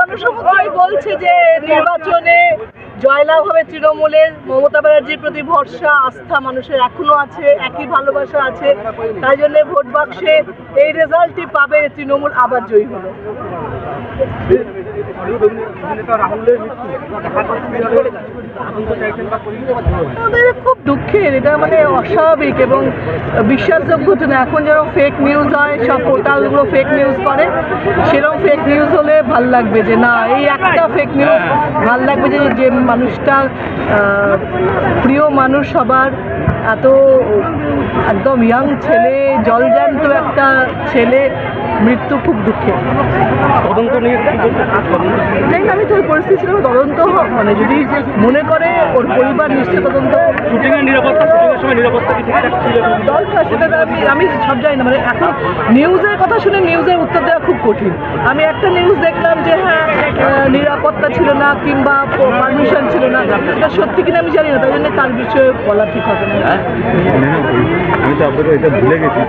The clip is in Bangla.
জনসমুদ্রই বলছে যে নির্বাচনে জয়লাভ হবে তৃণমূলের। মমতা ব্যানার্জির প্রতি ভরসা আস্থা মানুষের এখনো আছে, একই ভালোবাসা আছে। তাই জন্য ভোট বাক্সে এই রেজাল্টই পাবে, তৃণমূল আবার জয়ী হলো। খুব দুঃখের, এটা মানে অস্বাভাবিক এবং বিশ্বাসযোগ্য না। এখন যেরকম ফেক নিউজ হয়, সব পোর্টালগুলো ফেক নিউজ করে, সেরকম ফেক নিউজ হলে ভাল লাগবে যে না, এই একটা ফেক নিউজ ভাল লাগবে যে মানুষটা প্রিয় মানুষ সবার, এত একদম ইয়াং ছেলে, জলজ্যান্ত একটা ছেলে মৃত্যু, খুব দুঃখের। তদন্ত নিয়ে আমি তো ওই পরিস্থিতি ছিল, তদন্ত হোক, মানে যদি মনে করে ওর পরিবার নিশ্চয় তদন্ত। শুটিংয়ের নিরাপত্তা, শুটিংয়ের সময় নিরাপত্তা কি ঠিকঠাক ছিল? দরকার, সেটা আমি সব জানি না। মানে এখন নিউজের কথা শুনে নিউজের উত্তর দেওয়া খুব কঠিন। আমি একটা নিউজ দেখলাম যে হ্যাঁ নিরাপত্তা ছিল না কিংবা পারমিশন ছিল না, এটা সত্যি কিনা আমি জানি না, তাই জন্য তার বিষয়ে বলা ঠিক হবে না। আমি তো আপনাকে এটা ভুলে গেছি।